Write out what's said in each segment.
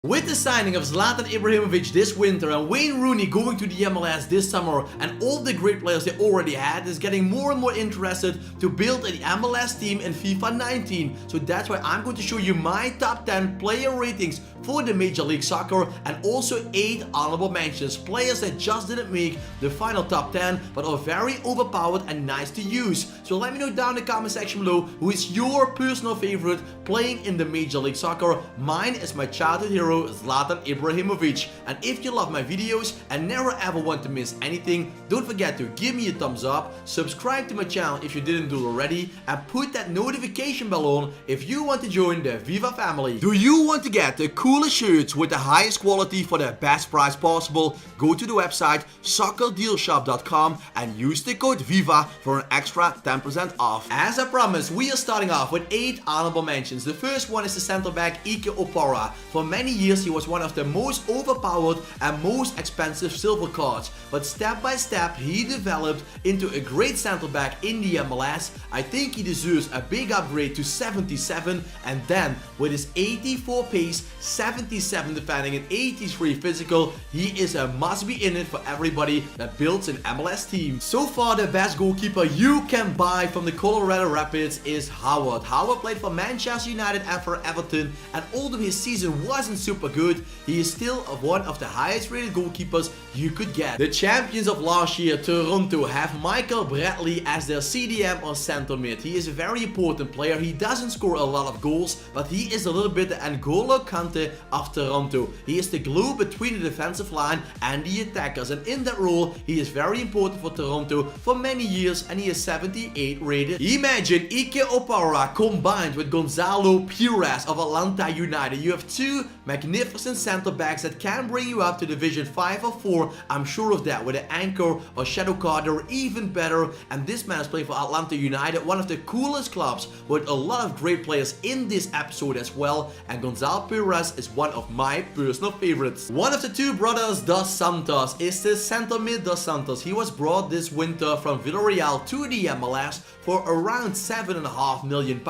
With the signing of Zlatan Ibrahimovic this winter and Wayne Rooney going to the MLS this summer and all the great players they already had, is getting more and more interested to build an MLS team in FIFA 19. So that's why I'm going to show you my top 10 player ratings for the Major League Soccer and also 8 honorable mentions. Players that just didn't make the final top 10 but are very overpowered and nice to use. So let me know down in the comment section below who is your personal favorite playing in the Major League Soccer. Mine is my childhood hero, Zlatan Ibrahimovic. And if you love my videos and never ever want to miss anything, don't forget to give me a thumbs up, subscribe to my channel if you didn't do already, and put that notification bell on if you want to join the FIFA family. Do you want to get the coolest shirts with the highest quality for the best price possible? Go to the website soccerdealshop.com and use the code VIVA for an extra 10% off. As I promised, we are starting off with 8 honorable mentions. The first one is the center back Ike Opara. For many years he was one of the most overpowered and most expensive silver cards, but step by step he developed into a great center back in the MLS. I think he deserves a big upgrade to 77, and then with his 84 pace, 77 defending and 83 physical, he is a must be in it for everybody that builds an MLS team. So far the best goalkeeper you can buy from the Colorado Rapids is Howard. Howard played for Manchester United and for Everton, and although his season wasn't super good, he is still one of the highest rated goalkeepers you could get. The champions of last year, Toronto, have Michael Bradley as their CDM or center mid. He is a very important player. He doesn't score a lot of goals, but he is a little bit the N'Golo Kante of Toronto. He is the glue between the defensive line and the attackers, and in that role he is very important for Toronto for many years, and he is 78 rated. Imagine Ike Opara combined with Gonzalo Pires of Atlanta United. You have two magnificent center backs that can bring you up to Division 5 or 4. I'm sure of that. With an anchor or shadow card, they're even better. And this man is playing for Atlanta United, one of the coolest clubs with a lot of great players in this episode as well. And Gonzalo Pires is one of my personal favorites. One of the two brothers, Dos Santos, is the center mid Dos Santos. He was brought this winter from Villarreal to the MLS for around £7.5 million,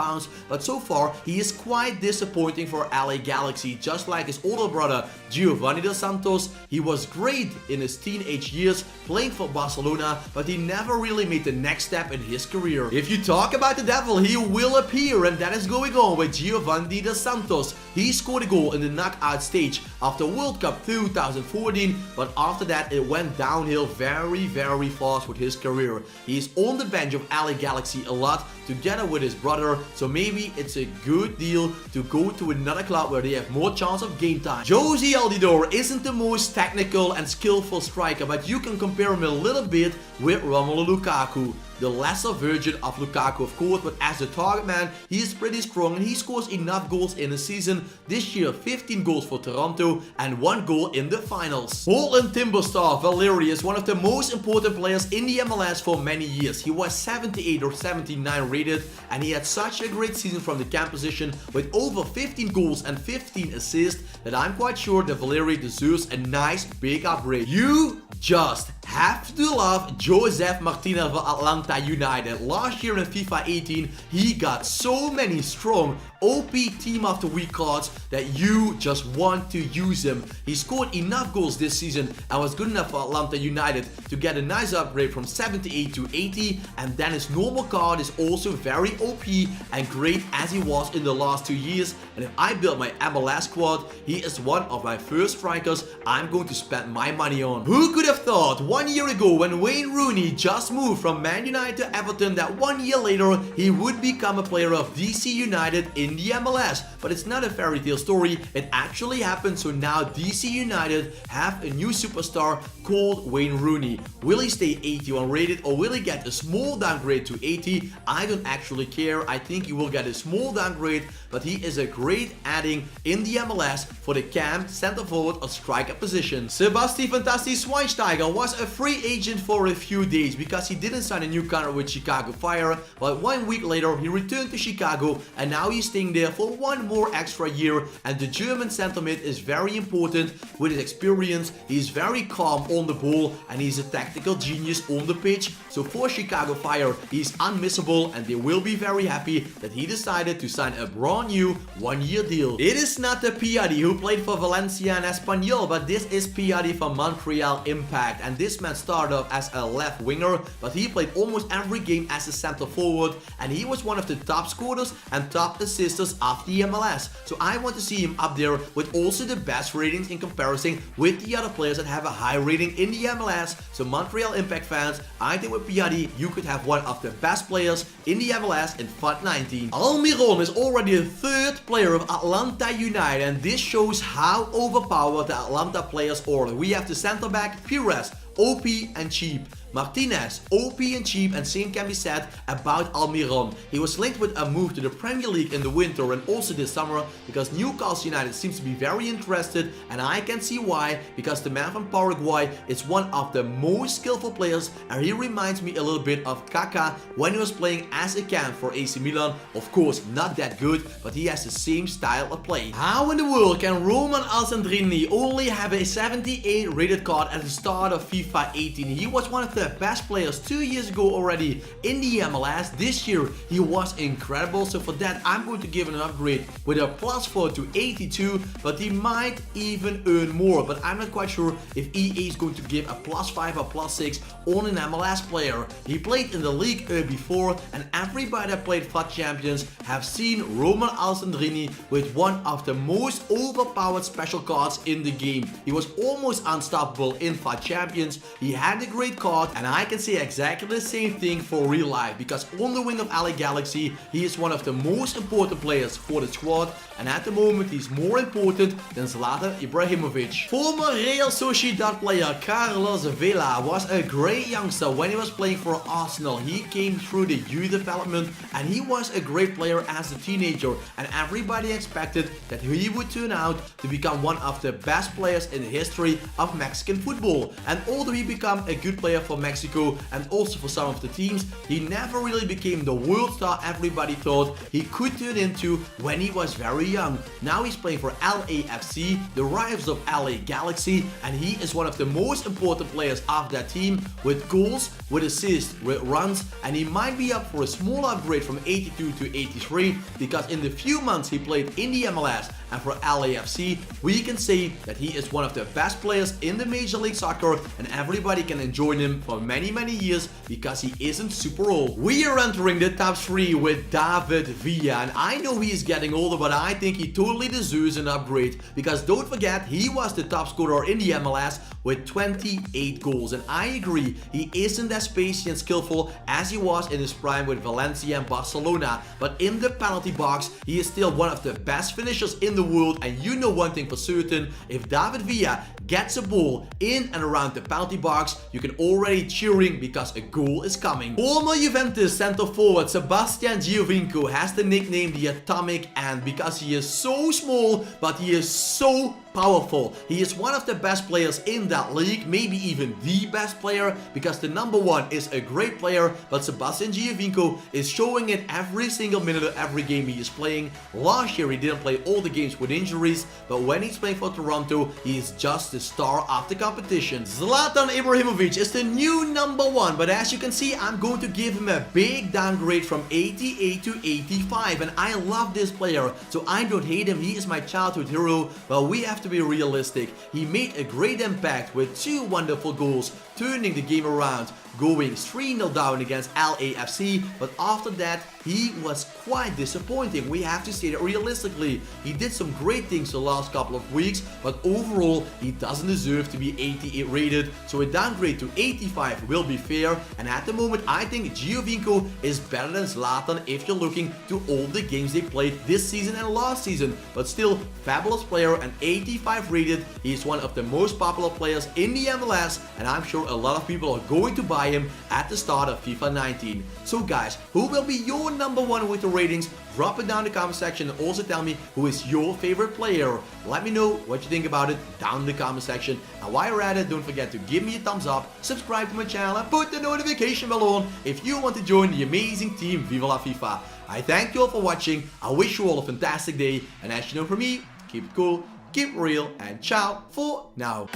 but so far he is quite disappointing for LA Galaxy. Just like his older brother Giovanni Dos Santos, he was great in his teenage years playing for Barcelona, but he never really made the next step in his career. If you talk about the devil, he will appear, and that is going on with Giovanni Dos Santos. He scored a goal in the knockout stage after World Cup 2014, but after that it went downhill very fast with his career. He is on the bench of LA Galaxy a lot together with his brother, so maybe it's a good deal to go to another club where they have more chance of game time. Josie Altidore isn't the most technical and skillful striker, but you can compare him a little bit with Romelu Lukaku. The lesser version of Lukaku, of course, but as a target man, he is pretty strong and he scores enough goals in a season. This year, 15 goals for Toronto and 1 goal in the finals. Portland Timber star Valeri is one of the most important players in the MLS for many years. He was 78 or 79 rated, and he had such a great season from the camp position with over 15 goals and 15 assists that I'm quite sure that Valeri deserves a nice big upgrade. You just have to love Josef Martinez of Atlanta United. Last year in FIFA 18, he got so many strong OP Team of the Week cards that you just want to use him. He scored enough goals this season and was good enough for Atlanta United to get a nice upgrade from 78 to 80, and then his normal card is also very OP and great as he was in the last 2 years. And if I build my MLS squad, he is one of my first strikers I'm going to spend my money on. Who could have thought 1 year ago when Wayne Rooney just moved from Man United to Everton that 1 year later he would become a player of DC United in the MLS? But it's not a fairy tale story, it actually happened. So now DC United have a new superstar called Wayne Rooney. Will he stay 81 rated or will he get a small downgrade to 80? I don't actually care. I think he will get a small downgrade, but he is a great adding in the MLS for the cam, center forward or striker position. Sebastian Fantastic Schweinsteiger was a free agent for a few days because he didn't sign a new contract with Chicago Fire, but 1 week later he returned to Chicago and now he's staying there for one more extra year. And the German center mid is very important with his experience. He's very calm on the ball and he's a tactical genius on the pitch. So for Chicago Fire, he's unmissable and they will be very happy that he decided to sign a brand new 1-year deal. It is not the Piatti who played for Valencia and Espanyol, but this is Piatti from Montreal Impact, and this man started off as a left winger, but he played almost every game as a center forward, and he was one of the top scorers and top assisters of the MLS. So I want to see him up there with also the best ratings in comparison with the other players that have a high rating in the MLS. So Montreal Impact fans, I think with Piatti you could have one of the best players in the MLS in FiFa19. Almiron is already the third player of Atlanta United, and this shows how overpowered the Atlanta players are. We have the center back Pires, OP and cheap. Martinez, OP and cheap, and same can be said about Almiron. He was linked with a move to the Premier League in the winter and also this summer because Newcastle United seems to be very interested, and I can see why, because the man from Paraguay is one of the most skillful players and he reminds me a little bit of Kaká when he was playing as a cam for AC Milan. Of course not that good, but he has the same style of play. How in the world can Roman Alessandrini only have a 78 rated card at the start of FIFA 18? He was one of the best players 2 years ago already in the MLS. This year he was incredible, so for that I'm going to give him an upgrade with a +4 to 82, but he might even earn more, but I'm not quite sure if EA is going to give a +5 or +6 on an MLS player. He played in the league before, and everybody that played FUT Champions have seen Roman Alessandrini with one of the most overpowered special cards in the game. He was almost unstoppable in FUT Champions. He had a great card, and I can say exactly the same thing for real life, because on the wing of LA Galaxy he is one of the most important players for the squad, and at the moment he's more important than Zlatan Ibrahimovic. Former Real Sociedad player Carlos Vela was a great youngster when he was playing for Arsenal. He came through the youth development and he was a great player as a teenager, and everybody expected that he would turn out to become one of the best players in the history of Mexican football. And although he became a good player for Mexico and also for some of the teams, he never really became the world star everybody thought he could turn into when he was very young. Now he's playing for LAFC, the rivals of LA Galaxy, and he is one of the most important players of that team, with goals, with assists, with runs, and he might be up for a small upgrade from 82 to 83, because in the few months he played in the MLS and for LAFC, we can say that he is one of the best players in the Major League Soccer, and everybody can enjoy him for many years because he isn't super old. We are entering the top 3 with David Villa, and I know he is getting older, but I think he totally deserves an upgrade, because don't forget he was the top scorer in the MLS with 28 goals, and I agree he isn't as spacey and skillful as he was in his prime with Valencia and Barcelona, but in the penalty box he is still one of the best finishers in the world. And you know one thing for certain, if David Villa gets a ball in and around the penalty box, you can already cheering because a goal is coming. Former Juventus center forward Sebastian Giovinco has the nickname the Atomic Ant because he is so small, but he is so powerful. He is one of the best players in that league, maybe even the best player, because the number 1 is a great player, but Sebastian Giovinco is showing it every single minute of every game he is playing. Last year he didn't play all the games with injuries, but when he's playing for Toronto, he is just the star of the competition. Zlatan Ibrahimovic is the new number 1, but as you can see, I'm going to give him a big downgrade from 88 to 85, and I love this player, so I don't hate him. He is my childhood hero, but we have to be realistic. He made a great impact with 2 wonderful goals, turning the game around, going 3-0 down against LAFC, but after that he was quite disappointing. We have to say that realistically. He did some great things the last couple of weeks, but overall he doesn't deserve to be 88 rated, so a downgrade to 85 will be fair. And at the moment I think Giovinco is better than Zlatan if you're looking to all the games they played this season and last season, but still fabulous player and 85 rated. He is one of the most popular players in the MLS, and I'm sure a lot of people are going to buy him at the start of FIFA 19. So guys, who will be your number 1 with the ratings, drop it down in the comment section, and also tell me who is your favorite player. Let me know what you think about it down in the comment section. And while you're at it, don't forget to give me a thumbs up, subscribe to my channel, and put the notification bell on if you want to join the amazing team Viva la FIFA. I thank you all for watching, I wish you all a fantastic day, and as you know from me, keep it cool, keep it real, and ciao for now.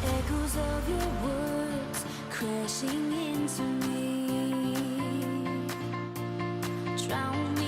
Echoes of your words crashing into me, drown